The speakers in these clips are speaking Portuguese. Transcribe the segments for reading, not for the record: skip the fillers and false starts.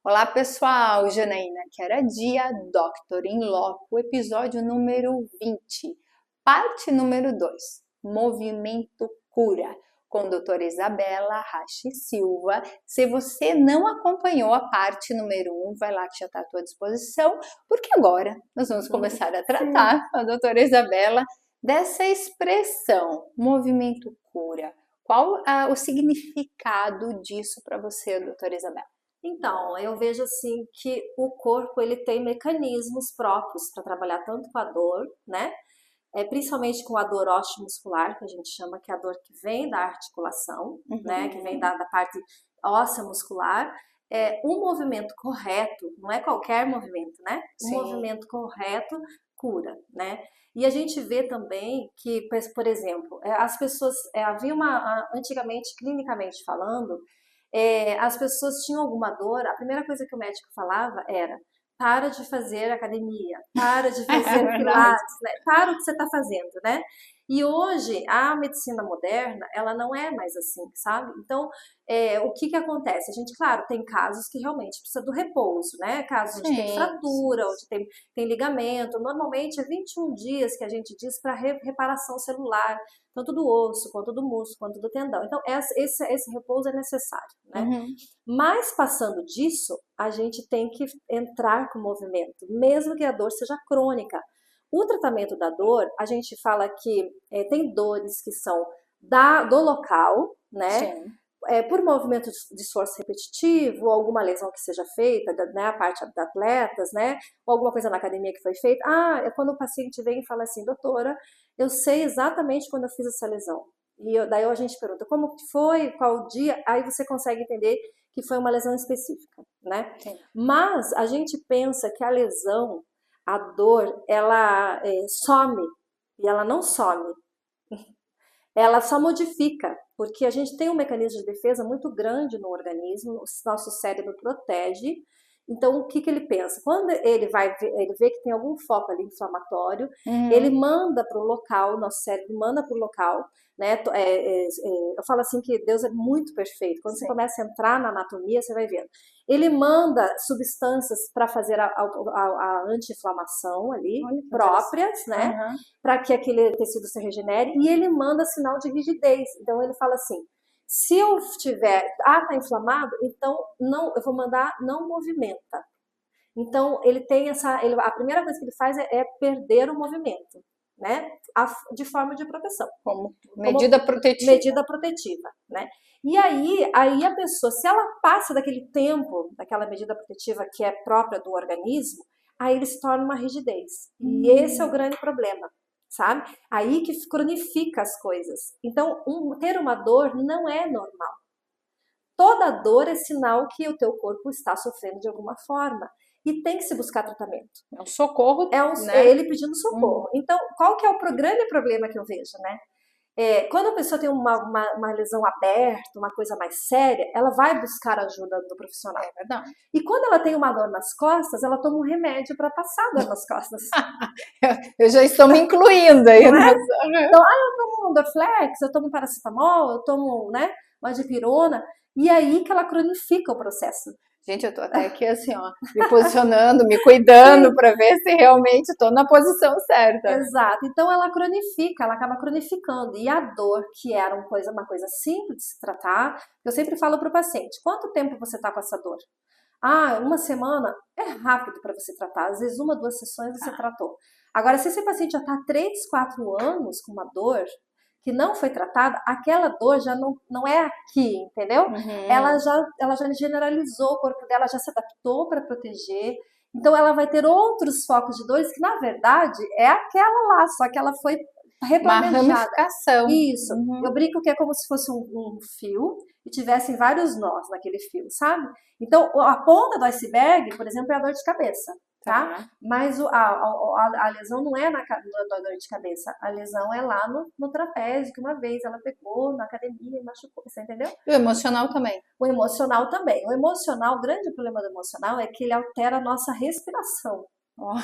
Olá pessoal, Janaína Queradia, Doctor in Loco, episódio número 20, parte número 2, Movimento Cura, com a doutora Isabela Rache Silva. Se você não acompanhou a parte número 1, vai lá que já está à tua disposição, porque agora nós vamos começar a tratar com a doutora Isabela dessa expressão, Movimento Cura. Qual o significado disso para você, doutora Isabela? Então, eu vejo assim que o corpo ele tem mecanismos próprios para trabalhar tanto com a dor, né? Principalmente com a dor osteomuscular, que a gente chama que é a dor que vem da articulação, né? Que vem da parte óssea muscular. Um movimento correto, não é qualquer movimento, né? Um Sim. movimento correto cura, né? E a gente vê também que, por exemplo, as pessoas, havia antigamente, clinicamente falando, as pessoas tinham alguma dor, a primeira coisa que o médico falava era: para de fazer academia, para de fazer É verdade. pilates, né? Para o que você está fazendo, né? E hoje a medicina moderna, ela não é mais assim, sabe? Então, o que que acontece? A gente, claro, tem casos que realmente precisa do repouso, né? Casos onde tem Sim, fratura, onde tem ligamento. Normalmente é 21 dias que a gente diz para reparação celular, tanto do osso, quanto do músculo, quanto do tendão. Então, esse repouso é necessário, né? uhum. Mas passando disso, a gente tem que entrar com o movimento, mesmo que a dor seja crônica. O tratamento da dor, a gente fala que tem dores que são do local, né? Sim. Por movimento de esforço repetitivo, ou alguma lesão que seja feita, né, a parte de atletas, né? Ou alguma coisa na academia que foi feita. É quando o paciente vem e fala assim: doutora, eu sei exatamente quando eu fiz essa lesão. Daí a gente pergunta como que foi, qual o dia, aí você consegue entender que foi uma lesão específica, né? Sim. Mas a gente pensa que a lesão, a dor, ela some, e ela não some. Ela só modifica, porque a gente tem um mecanismo de defesa muito grande no organismo, o nosso cérebro protege. Então, o que que ele pensa? Quando ele vê que tem algum foco ali inflamatório, ele Uhum. manda para o local, nosso cérebro manda para o local, né? Eu falo assim que Deus é muito perfeito. Quando você Sim. começa a entrar na anatomia, você vai vendo. Ele manda substâncias para fazer a anti-inflamação ali, Olha que próprias, interessante. né? Uhum. Para que aquele tecido se regenere, e ele manda sinal de rigidez. Então ele fala assim: se eu tiver, tá inflamado, então não, eu vou mandar não movimenta. Então ele tem a primeira coisa que ele faz é perder o movimento, né? De forma de proteção, Como como medida protetiva. medida protetiva, né? E aí a pessoa, se ela passa daquele tempo, daquela medida protetiva que é própria do organismo, aí ele se torna uma rigidez. E esse é o grande problema, sabe? Aí que cronifica as coisas. Então, ter uma dor não é normal. Toda dor é sinal que o teu corpo está sofrendo de alguma forma e tem que se buscar tratamento. É um socorro, É né? ele pedindo Uhum. socorro. Então, qual que é o grande problema que eu vejo, né? Quando a pessoa tem uma lesão aberta, uma coisa mais séria, ela vai buscar ajuda do profissional. É verdade. E quando ela tem uma dor nas costas, ela toma um remédio para passar a dor nas costas. Eu já estou me incluindo aí Não é? nessa. Então, eu tomo um Dorflex, eu tomo um paracetamol, eu tomo, né, uma dipirona, e aí que ela cronifica o processo. Gente, eu tô até aqui assim, ó, me posicionando, me cuidando Sim, para ver se realmente estou na posição certa, né? exato. Então ela cronifica, ela acaba cronificando. E a dor, que era uma coisa simples de se tratar, eu sempre falo para o paciente: quanto tempo você está com essa dor? Uma semana é rápido para você tratar. Às vezes, uma, duas sessões você tratou. Agora, se esse paciente já está 3, 4 anos com uma dor que não foi tratada, aquela dor já não é aqui, entendeu? Uhum. Ela já generalizou o corpo dela, já se adaptou para proteger. Então, ela vai ter outros focos de dores que, na verdade, é aquela lá, só que ela foi Uma replanejada. ramificação. Isso. Eu Uhum. brinco que é como se fosse um fio e tivessem vários nós naquele fio, sabe? Então, a ponta do iceberg, por exemplo, é a dor de cabeça, tá? Tá. Mas a lesão não é na dor de cabeça, a lesão é lá no trapézio, que uma vez ela pegou na academia e machucou, você entendeu? E o emocional também. O emocional também. O emocional, o grande problema do emocional é que ele altera a nossa respiração, Ó,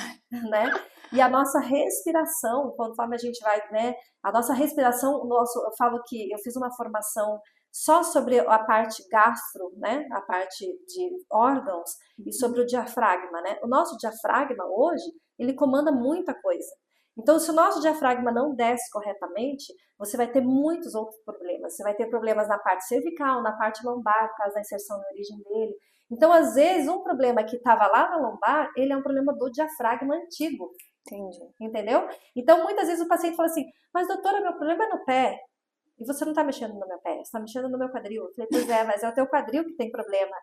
né? E a nossa respiração, conforme a gente vai, né? A nossa respiração, eu falo que eu fiz uma formação só sobre a parte gastro, né? A parte de órgãos e sobre o diafragma, né? O nosso diafragma hoje, ele comanda muita coisa. Então, se o nosso diafragma não desce corretamente, você vai ter muitos outros problemas. Você vai ter problemas na parte cervical, na parte lombar, por causa da inserção na origem dele. Então, às vezes, um problema que estava lá na lombar, ele é um problema do diafragma antigo. Entendi. Entendeu? Então, muitas vezes o paciente fala assim, mas doutora, meu problema é no pé. E você não está mexendo no meu pé, você está mexendo no meu quadril. Eu falei, pois é, mas é o teu quadril que tem problema.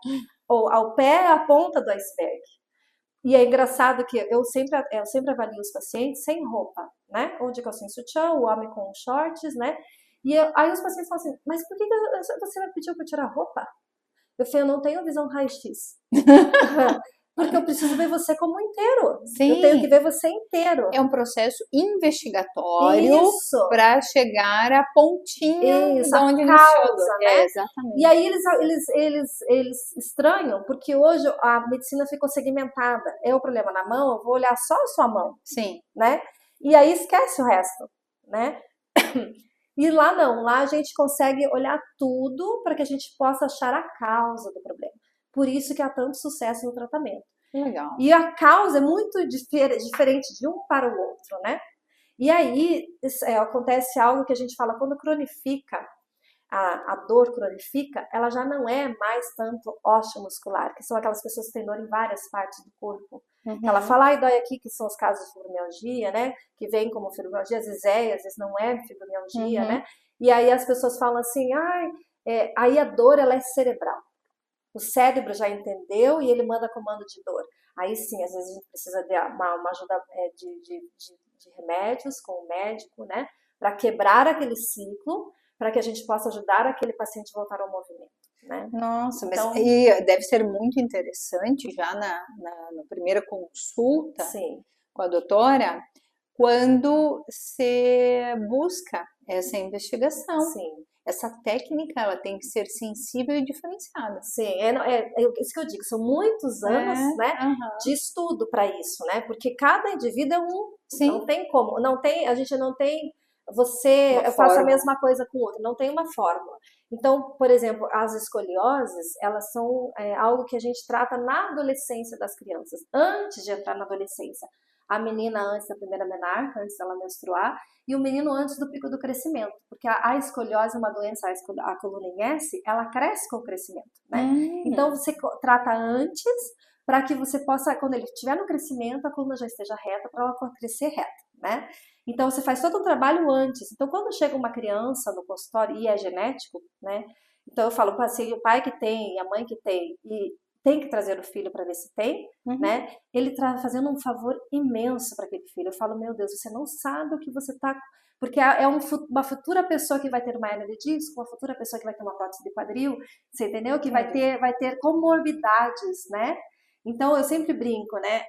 Ou ao pé é a ponta do iceberg. E é engraçado que eu sempre avalio os pacientes sem roupa, né? Ou de calcinha sutiã, o homem com shorts, né? Aí os pacientes falam assim, mas por que você me pediu para tirar a roupa? Eu falei, eu não tenho visão raio-x. Porque eu preciso ver você como inteiro. Sim. Eu tenho que ver você inteiro. É um processo investigatório para chegar à pontinha de onde causa, né? Exatamente. E aí eles estranham, porque hoje a medicina ficou segmentada. É o problema na mão, eu vou olhar só a sua mão. Sim. Né? E aí esquece o resto, né? E lá não, lá a gente consegue olhar tudo para que a gente possa achar a causa do problema. Por isso que há tanto sucesso no tratamento. Legal. E a causa é muito diferente de um para o outro, né? E aí acontece algo que a gente fala, quando cronifica, a dor cronifica, ela já não é mais tanto osteomuscular, que são aquelas pessoas que têm dor em várias partes do corpo. Uhum. Ela fala, ai, dói aqui, que são os casos de fibromialgia, né? Que vem como fibromialgia, às vezes não é fibromialgia, né? E aí as pessoas falam assim, aí a dor, ela é cerebral. O cérebro já entendeu e ele manda comando de dor. Aí sim, às vezes a gente precisa de uma ajuda de remédios com o médico, né? Para quebrar aquele ciclo, para que a gente possa ajudar aquele paciente a voltar ao movimento. Né? Nossa, então, mas e deve ser muito interessante já na primeira consulta sim. com a doutora, quando você busca essa investigação. Sim. Essa técnica, ela tem que ser sensível e diferenciada. Sim, é isso que eu digo, são muitos anos, né, de estudo para isso, né, porque cada indivíduo é um, Sim. Não tem como, a gente não tem, eu faço a mesma coisa com o outro, não tem uma fórmula. Então, por exemplo, as escolioses, elas são algo que a gente trata na adolescência das crianças, antes de entrar na adolescência. A menina antes da primeira menarca, antes dela menstruar, e o menino antes do pico do crescimento, porque a escoliose é uma doença, a coluna em S, ela cresce com o crescimento, né? Então você trata antes, para que você possa, quando ele estiver no crescimento, a coluna já esteja reta, para ela crescer reta, né? Então você faz todo o trabalho antes. Então quando chega uma criança no consultório e é genético, né? Então eu falo, se o pai que tem e a mãe que tem, e tem que trazer o filho para ver se tem, né? Ele está fazendo um favor imenso para aquele filho. Eu falo, meu Deus, você não sabe o que você está... Porque é uma futura pessoa que vai ter uma hernia de disco, uma futura pessoa que vai ter uma prótese de quadril, você entendeu? Que vai ter comorbidades, né? Então, eu sempre brinco, né?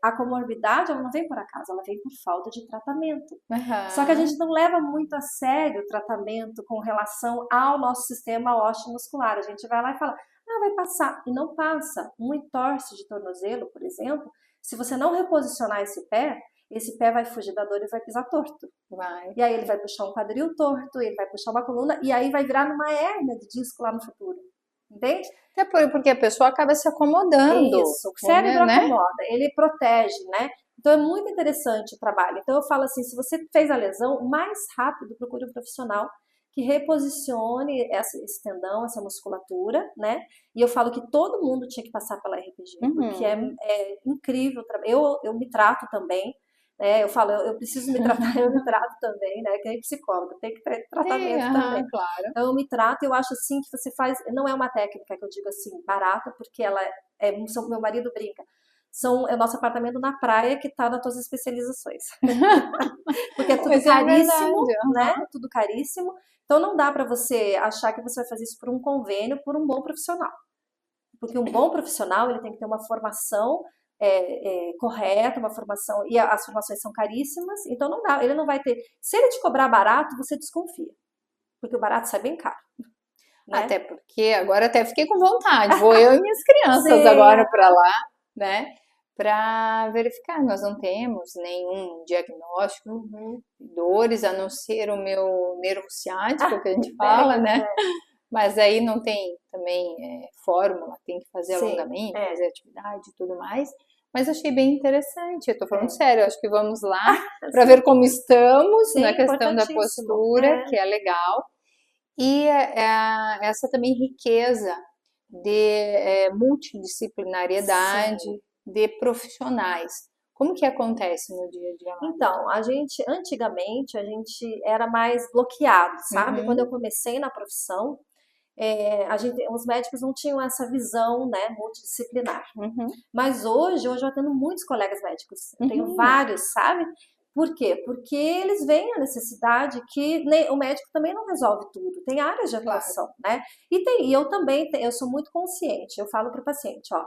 A comorbidade, ela não vem por acaso, ela vem por falta de tratamento. Só que a gente não leva muito a sério o tratamento com relação ao nosso sistema osteomuscular. A gente vai lá e fala, vai passar. E não passa. Um entorse de tornozelo, por exemplo, se você não reposicionar esse pé vai fugir da dor e vai pisar torto. E aí ele vai puxar um quadril torto, ele vai puxar uma coluna, e aí vai virar numa hérnia de disco lá no futuro. Entende? Até porque a pessoa acaba se acomodando. Isso, o cérebro acomoda, ele protege, né? Então é muito interessante o trabalho. Então eu falo assim, se você fez a lesão, o mais rápido procure um profissional que reposicione esse tendão, essa musculatura, né? E eu falo que todo mundo tinha que passar pela RPG, porque é incrível. Eu me trato também, né? Eu falo, eu preciso me tratar, eu me trato também, né? Que é psicóloga, tem que ter tratamento também. Claro. Então eu me trato, eu acho assim que você faz, não é uma técnica que eu digo assim, barata, porque ela meu marido brinca. É o nosso apartamento na praia que está nas tuas especializações. Porque é tudo caríssimo, né? Tudo caríssimo. Então não dá para você achar que você vai fazer isso por um convênio, por um bom profissional. Porque um bom profissional, ele tem que ter uma formação correta, uma formação, e as formações são caríssimas, então não dá, ele não vai ter. Se ele te cobrar barato, você desconfia. Porque o barato sai bem caro. Né? Até porque agora até fiquei com vontade. Vou eu e minhas crianças agora para lá, né? Para verificar. Nós não temos nenhum diagnóstico, dores, a não ser o meu nervo ciático, que a gente fala, né? Mas aí não tem também fórmula, tem que fazer Sim, alongamento, fazer atividade e tudo mais. Mas achei bem interessante, eu tô falando sério, acho que vamos lá para ver como estamos Sim, na questão da importantíssimo. postura, que é legal, e essa também riqueza de multidisciplinariedade, Sim. de profissionais. Como que acontece no dia a dia lá? Então, antigamente, a gente era mais bloqueado, sabe? Quando eu Uhum, comecei na profissão, os médicos não tinham essa visão, né, multidisciplinar. uhum, Mas hoje eu atendo muitos colegas médicos. Eu tenho uhum, vários, sabe? Por quê? Porque eles veem a necessidade que o médico também não resolve tudo, tem áreas de claro. atuação, né? E eu também, eu sou muito consciente, eu falo para o paciente, ó,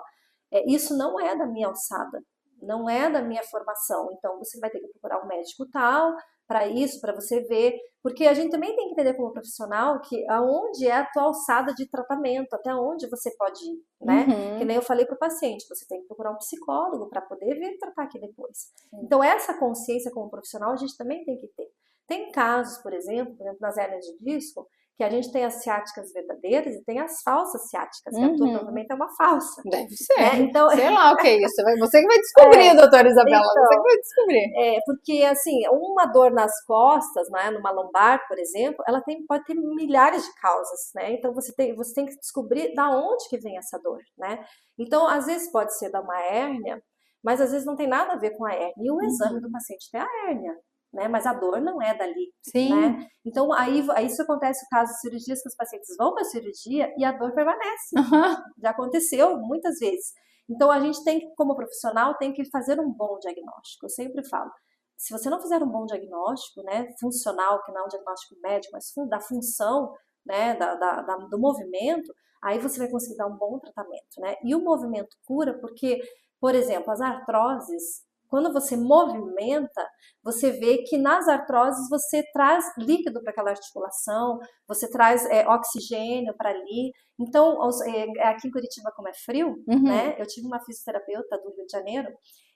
isso não é da minha alçada, não é da minha formação, então você vai ter que procurar um médico tal, para isso, para você ver, porque a gente também tem que entender como profissional que aonde é a tua alçada de tratamento, até onde você pode ir, né? Que Uhum, nem eu falei para o paciente, você tem que procurar um psicólogo para poder vir tratar aqui depois. sim. Então, essa consciência como profissional a gente também tem que ter. Tem casos, por exemplo, nas hérnias de disco, que a gente tem as ciáticas verdadeiras e tem as falsas ciáticas, que a tua Uhum. provavelmente é uma falsa, Deve né? ser. Então, Sei lá o que é isso. Você que vai descobrir, doutora Isabela. Você que então vai descobrir. porque assim, uma dor nas costas, né, numa lombar, por exemplo, ela pode ter milhares de causas, né? Então você tem que descobrir da onde que vem essa dor, né? Então, às vezes pode ser da uma hérnia, mas às vezes não tem nada a ver com a hérnia. E o exame do Uhum. paciente tem a hérnia, né? Mas a dor não é dali, né? Sim. Então, aí isso acontece no caso de cirurgias que os pacientes vão para a cirurgia e a dor permanece. Aham. Já aconteceu muitas vezes. Então a gente tem que, como profissional, tem que fazer um bom diagnóstico. Eu sempre falo, se você não fizer um bom diagnóstico, né, funcional, que não é um diagnóstico médico, mas da função, né, do movimento, aí você vai conseguir dar um bom tratamento, né? E o movimento cura porque, por exemplo, as artroses, quando você movimenta, você vê que nas artroses você traz líquido para aquela articulação, você traz oxigênio para ali. Então, aqui em Curitiba, como é frio, Uhum. né? Eu tive uma fisioterapeuta do Rio de Janeiro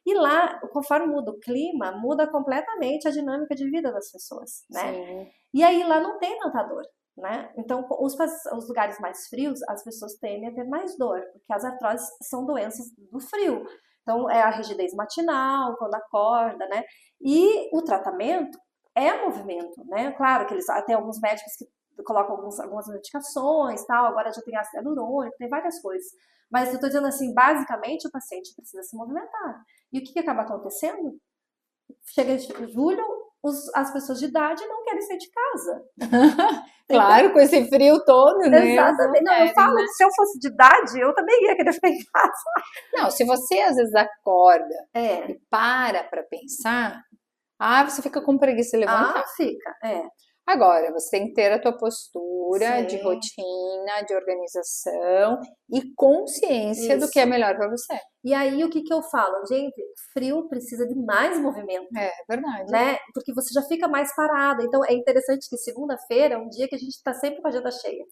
e lá, conforme muda o clima, muda completamente a dinâmica de vida das pessoas, né? Sim. E aí lá não tem tanta dor, né? Então, os lugares mais frios, as pessoas tendem a ter mais dor, porque as artroses são doenças do frio. Então, é a rigidez matinal, quando acorda, né? E o tratamento é movimento, né? Claro que eles tem alguns médicos que colocam algumas medicações, tal, agora já tem ácido hialurônico, tem várias coisas. Mas eu estou dizendo assim, basicamente o paciente precisa se movimentar. E o que acaba acontecendo? Chega em julho, as pessoas de idade não querem sair de casa. Claro, com esse frio todo, né? Eles não Exatamente. Não, eu querem, falo né? que se eu fosse de idade, eu também ia querer ficar em casa. Não, se você às vezes acorda e É. para pensar, você fica com preguiça de Ah, levantar. fica. É. Agora, você tem que ter a tua postura de Sim. rotina, de organização e consciência do que é Isso. melhor para você. E aí, o que que eu falo? Gente, frio precisa de mais movimento, É verdade. né? Porque você já fica mais parada. Então, é interessante que segunda-feira é um dia que a gente está sempre com a agenda cheia.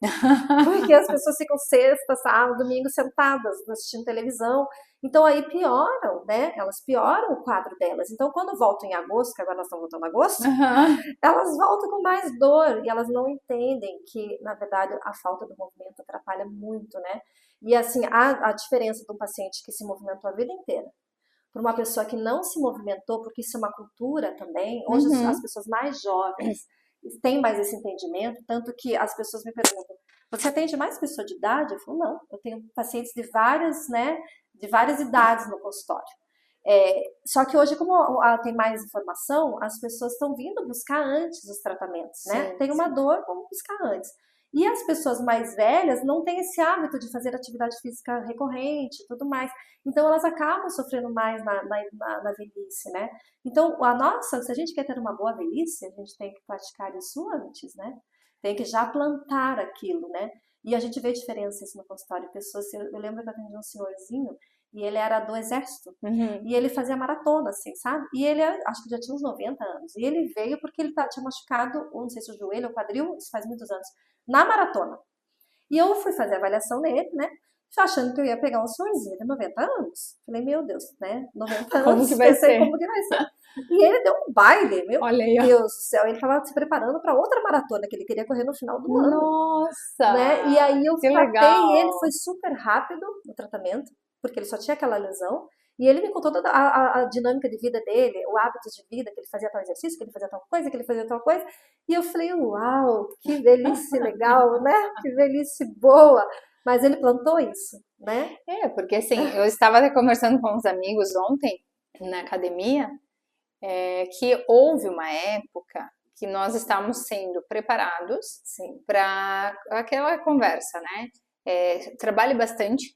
Porque as pessoas ficam sexta, sábado, domingo sentadas assistindo televisão. Então aí pioram, né? Elas pioram o quadro delas. Então quando voltam em agosto, que agora nós estamos voltando em agosto, Aham. elas voltam com mais dor e elas não entendem que, na verdade, a falta do movimento atrapalha muito, né? E assim, a diferença de um paciente que se movimentou a vida inteira para uma pessoa que não se movimentou, porque isso é uma cultura também. Hoje as Uhum. pessoas mais jovens têm mais esse entendimento, tanto que as pessoas me perguntam: você atende mais pessoa de idade? Eu falo, não, eu tenho pacientes de várias, né, de várias idades no consultório. Só que hoje, como tem mais informação, as pessoas estão vindo buscar antes os tratamentos, né? Sim, Tem uma sim. dor, vamos buscar antes. E as pessoas mais velhas não têm esse hábito de fazer atividade física recorrente e tudo mais. Então elas acabam sofrendo mais na velhice, né? Então, se a gente quer ter uma boa velhice, a gente tem que praticar isso antes, né? Tem que já plantar aquilo, né? E a gente vê diferença isso no consultório. Eu lembro que eu atendi um senhorzinho e ele era do exército. Uhum. E ele fazia maratona, assim, sabe? E ele, acho que já tinha uns 90 anos. E ele veio porque ele tinha machucado, não sei se o joelho ou o quadril, isso faz muitos anos, na maratona. E eu fui fazer a avaliação nele, né? achando que eu ia pegar um senhorzinho de 90 anos. Falei, meu Deus, né? 90 Como anos, que vai pensei ser? como que vai ser. E ele deu um baile, meu Olha aí, ó. Deus do céu. Ele estava se preparando para outra maratona que ele queria correr no final do ano, né? E Nossa, aí eu que tratei ele, legal. foi super rápido o tratamento, porque ele só tinha aquela lesão. E ele me contou toda a dinâmica de vida dele, o hábito de vida, que ele fazia tal exercício, que ele fazia tal coisa, que ele fazia tal coisa. E eu falei, uau, que velhice legal, né? Que velhice boa. Mas ele plantou isso, né? Porque assim, eu estava até conversando com uns amigos ontem na academia, que houve uma época que nós estávamos sendo preparados Sim, para aquela conversa, né? Trabalhe bastante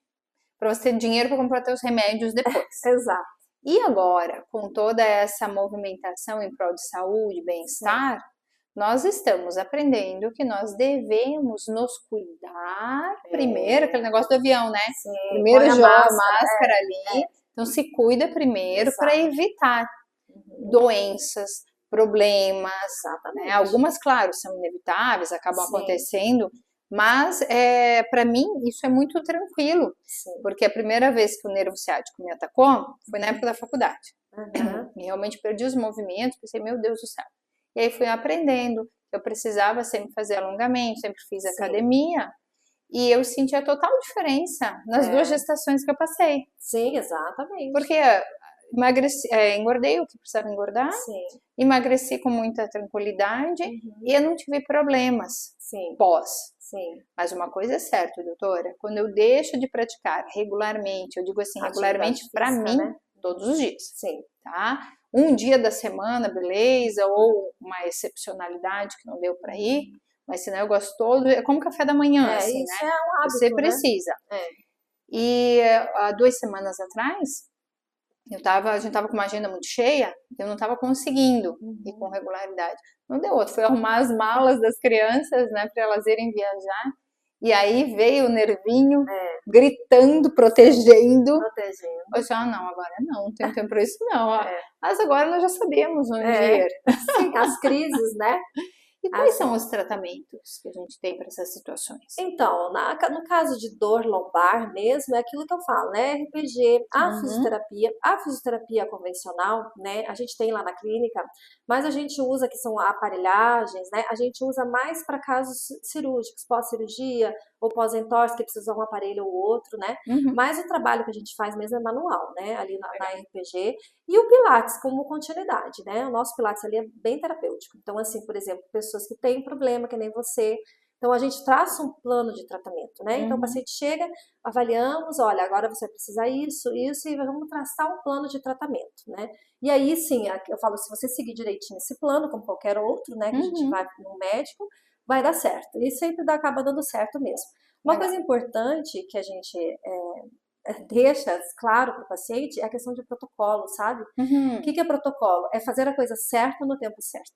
para você ter dinheiro para comprar seus remédios depois. exato. E agora, com toda essa movimentação em prol de saúde, Sim, bem-estar, nós estamos aprendendo que nós devemos nos cuidar primeiro, aquele negócio do avião, né? sim, Primeiro põe a joga a máscara. máscara ali, então se cuida primeiro para Exato. evitar Uhum, doenças, problemas, né? exatamente. Algumas, claro, são inevitáveis, acabam Sim, acontecendo, mas para mim isso é muito tranquilo, sim. porque a primeira vez que o nervo ciático me atacou foi na época da faculdade. Uhum, E realmente perdi os movimentos, pensei, meu Deus do céu. E aí fui aprendendo, eu precisava sempre fazer alongamento, sempre fiz sim, academia, e eu senti a total diferença nas duas é, gestações que eu passei. sim, exatamente. Porque engordei o que precisava engordar, Sim, emagreci com muita tranquilidade uhum, e eu não tive problemas sim, pós. sim. Mas uma coisa é certa, doutora, quando eu deixo de praticar regularmente, eu digo assim, Atividade regularmente para física, mim, né? todos os dias, Sim, tá? Um dia da semana, beleza, ou uma excepcionalidade que não deu para ir, mas senão eu gosto todo, é como café da manhã, assim, isso né? é um Você hábito, né? precisa. É, E há 2 semanas atrás, a gente tava com uma agenda muito cheia, eu não estava conseguindo ir com uhum. regularidade. Não deu outro, foi arrumar as malas das crianças, né, para elas irem viajar. E aí veio o nervinho É, gritando, protegendo. protegendo. Eu disse, não, agora não tenho tempo para isso não. É, Mas agora nós já sabemos onde é, ir. sim, as crises, né? E quais As, são os tratamentos que a gente tem para essas situações? Então, no caso de dor lombar mesmo, é aquilo que eu falo, né? RPG, Uhum, a fisioterapia convencional, né? A gente tem lá na clínica, mas a gente usa, que são aparelhagens, né? A gente usa mais para casos cirúrgicos, pós-cirurgia ou pós-entorse, que precisa usar um aparelho ou outro, né? uhum, Mas o trabalho que a gente faz mesmo é manual, né? Ali na RPG. E o Pilates como continuidade, né? O nosso Pilates ali é bem terapêutico. Então, assim, por exemplo, pessoas que têm problema, que nem você, então, a gente traça um plano de tratamento, né? Então, o uhum. paciente chega, avaliamos, olha, agora você precisa isso, e vamos traçar um plano de tratamento, né? E aí, sim, eu falo, se você seguir direitinho esse plano, como qualquer outro, né, que a gente Uhum. vai no médico, vai dar certo. E sempre acaba dando certo mesmo. Uma Legal. coisa importante que a gente deixa claro para o paciente é a questão de protocolo, sabe? O Uhum. que é protocolo? É fazer a coisa certa no tempo certo.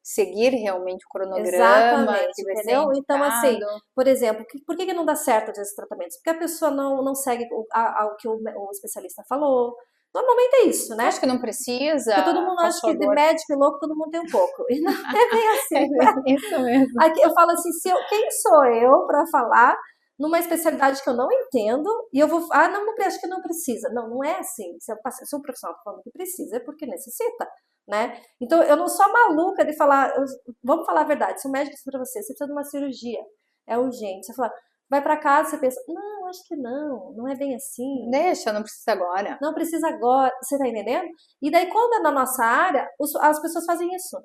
Seguir realmente o cronograma Exatamente, que vai ser entendeu? Então, assim, indicado. por exemplo, por que não dá certo esses tratamentos? Porque a pessoa não segue o que o especialista falou. Normalmente é isso, Você acha né? que não precisa? Porque todo mundo acha Passou que a de dor. médico e louco todo mundo tem um pouco. E não é bem É assim, né? isso mesmo. Aqui eu falo assim, quem sou eu para falar numa especialidade que eu não entendo e eu vou, não, acho que não precisa. Não, não é assim. Se o profissional está falando que precisa, é porque necessita, né? Então, eu não sou maluca de falar, vamos falar a verdade, se o médico diz para você, você precisa de uma cirurgia, é urgente, você fala, vai para casa, você pensa, não, acho que não é bem assim, Deixa, não precisa agora. não precisa agora, você tá entendendo? E daí, quando é na nossa área, as pessoas fazem isso.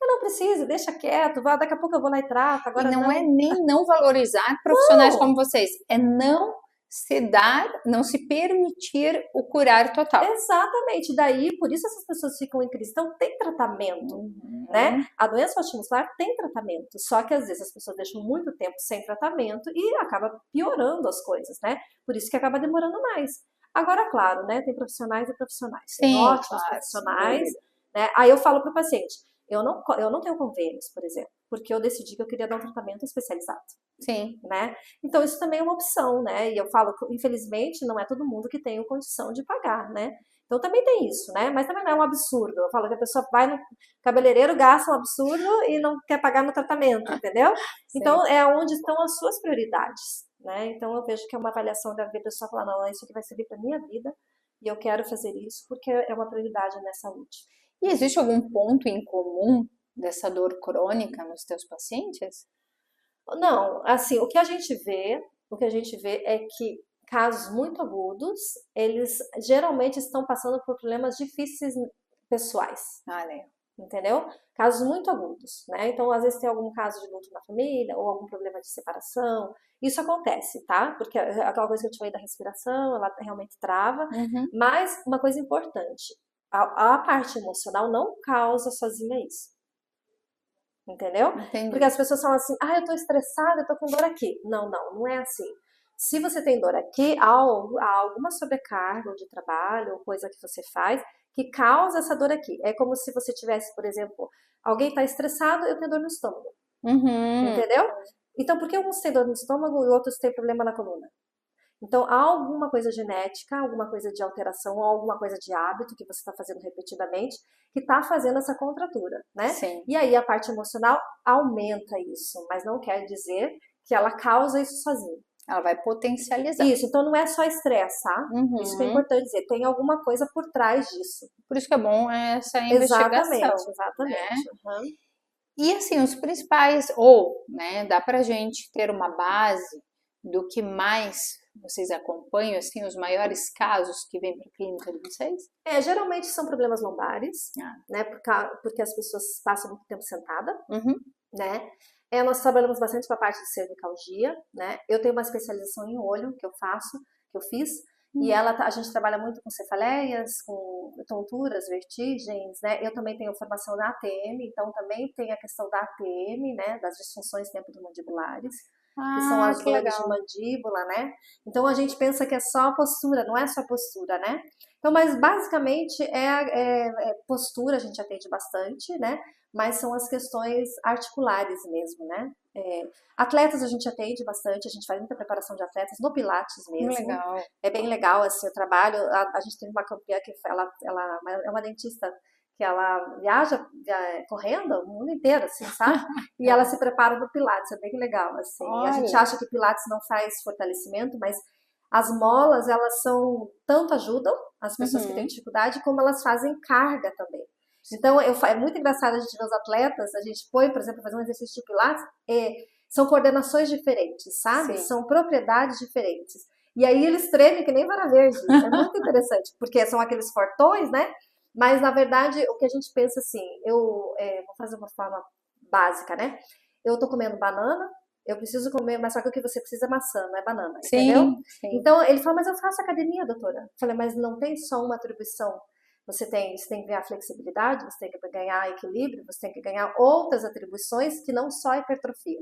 Não precisa, deixa quieto, daqui a pouco eu vou lá e trato, E agora não é não. nem não valorizar profissionais como Não, vocês, é não se dar, não se permitir o curar total. exatamente. Daí, por isso essas pessoas ficam em crise. Então, tem tratamento, né? Uhum. A doença muscular tem tratamento, só que às vezes as pessoas deixam muito tempo sem tratamento e acaba piorando as coisas, né? Por isso que acaba demorando mais. Agora, claro, né? Tem profissionais e profissionais. Tem Sim, ótimos claro, sem profissionais, dúvida. né? Aí eu falo para o paciente, eu não tenho convênios, por exemplo, porque eu decidi que eu queria dar um tratamento especializado. Sim, Né? Então isso também é uma opção, né? E eu falo que infelizmente não é todo mundo que tem condição de pagar, né? Então também tem isso, né? Mas também não é um absurdo. Eu falo que a pessoa vai no cabeleireiro, gasta um absurdo e não quer pagar no tratamento, entendeu? sim. Então é onde estão as suas prioridades, né? Então eu vejo que é uma avaliação da vida, só falar, não, isso aqui vai servir para minha vida e eu quero fazer isso porque é uma prioridade na saúde. E existe algum ponto em comum dessa dor crônica nos teus pacientes? Não, assim, o que a gente vê é que casos muito agudos, eles geralmente estão passando por problemas difíceis pessoais, Ah, né? entendeu? Casos muito agudos, né? Então, às vezes tem algum caso de luto na família ou algum problema de separação. Isso acontece, tá? Porque aquela coisa que eu te falei da respiração, ela realmente trava. Uhum. Mas uma coisa importante, a parte emocional não causa sozinha isso. Entendeu? Entendi. Porque as pessoas falam assim, eu tô estressada, eu tô com dor aqui. Não, não é assim. Se você tem dor aqui, há alguma sobrecarga de trabalho ou coisa que você faz que causa essa dor aqui. É como se você tivesse, por exemplo, alguém está estressado, eu tenho dor no estômago. Uhum. Entendeu? Então, por que uns têm dor no estômago e outros têm problema na coluna? Então, há alguma coisa genética, alguma coisa de alteração, ou alguma coisa de hábito que você está fazendo repetidamente, que está fazendo essa contratura, né? Sim. E aí a parte emocional aumenta isso, mas não quer dizer que ela causa isso sozinha. Ela vai potencializar. Isso, então não é só estresse, tá? Uhum. Isso que é importante dizer, tem alguma coisa por trás disso. Por isso que é bom essa investigação. Exatamente. Né? Uhum. E assim, os principais, ou, né, dá pra gente ter uma base do que mais vocês acompanham, assim, os maiores casos que vêm para a clínica de vocês? Geralmente são problemas lombares, né, porque as pessoas passam muito tempo sentada, Uhum. né. Nós trabalhamos bastante com a parte de cervicalgia, né. Eu tenho uma especialização em olho que eu fiz, e a gente trabalha muito com cefaleias, com tonturas, vertigens, né? Eu também tenho formação na ATM, então também tem a questão da ATM, né? Das disfunções temporomandibuláres, que são as dores de mandíbula, né? Então a gente pensa que é só a postura, não é só a postura, né? Então, mas basicamente postura, a gente atende bastante, né? Mas são as questões articulares mesmo, né? Atletas a gente atende bastante, a gente faz muita preparação de atletas no Pilates mesmo. Legal. É bem legal, assim, o trabalho. A gente tem uma campeã que ela é uma dentista que ela viaja correndo o mundo inteiro, assim, sabe? E ela se prepara no Pilates, é bem legal, assim. Olha. A gente acha que Pilates não faz fortalecimento, mas as molas, elas tanto ajudam as pessoas que têm dificuldade, como elas fazem carga também. Então, é muito engraçado a gente ver os atletas, a gente põe, por exemplo, fazer um exercício de Pilates, são coordenações diferentes, sabe? Sim. São propriedades diferentes. E aí eles tremem que nem vara verde. É muito interessante, porque são aqueles fortões, né? Mas, na verdade, o que a gente pensa assim, vou fazer uma forma básica, né? Eu tô comendo banana, eu preciso comer, mas só que o que você precisa é maçã, não é banana, entendeu? Sim. Então, ele fala, mas eu faço academia, doutora. Eu falei, mas não tem só uma atribuição. Você tem que ganhar flexibilidade, você tem que ganhar equilíbrio, você tem que ganhar outras atribuições que não só hipertrofia.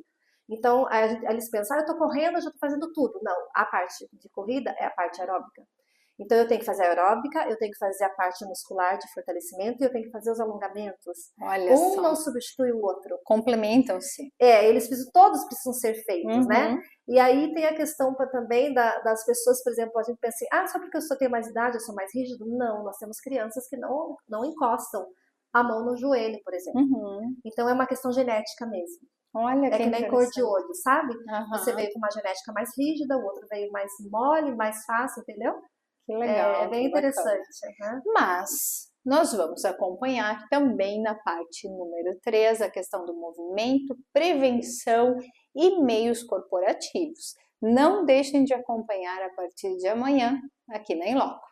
Então, eles pensam, eu tô correndo, eu já tô fazendo tudo. Não, a parte de corrida é a parte aeróbica. Então, eu tenho que fazer a aeróbica, eu tenho que fazer a parte muscular de fortalecimento e eu tenho que fazer os alongamentos. Olha Um só. não substitui o outro. Complementam-se. Todos precisam ser feitos, né? E aí tem a questão também das pessoas, por exemplo, a gente pensa assim, só porque eu só tenho mais idade, eu sou mais rígido? Não, nós temos crianças que não encostam a mão no joelho, por exemplo. Então, é uma questão genética mesmo. Olha, que nem cor de olho, sabe? Você veio com uma genética mais rígida, o outro veio mais mole, mais fácil, entendeu? Que legal. É bem interessante. Mas nós vamos acompanhar também na parte número 3 a questão do movimento, prevenção e meios corporativos. Não deixem de acompanhar a partir de amanhã aqui na Inloco.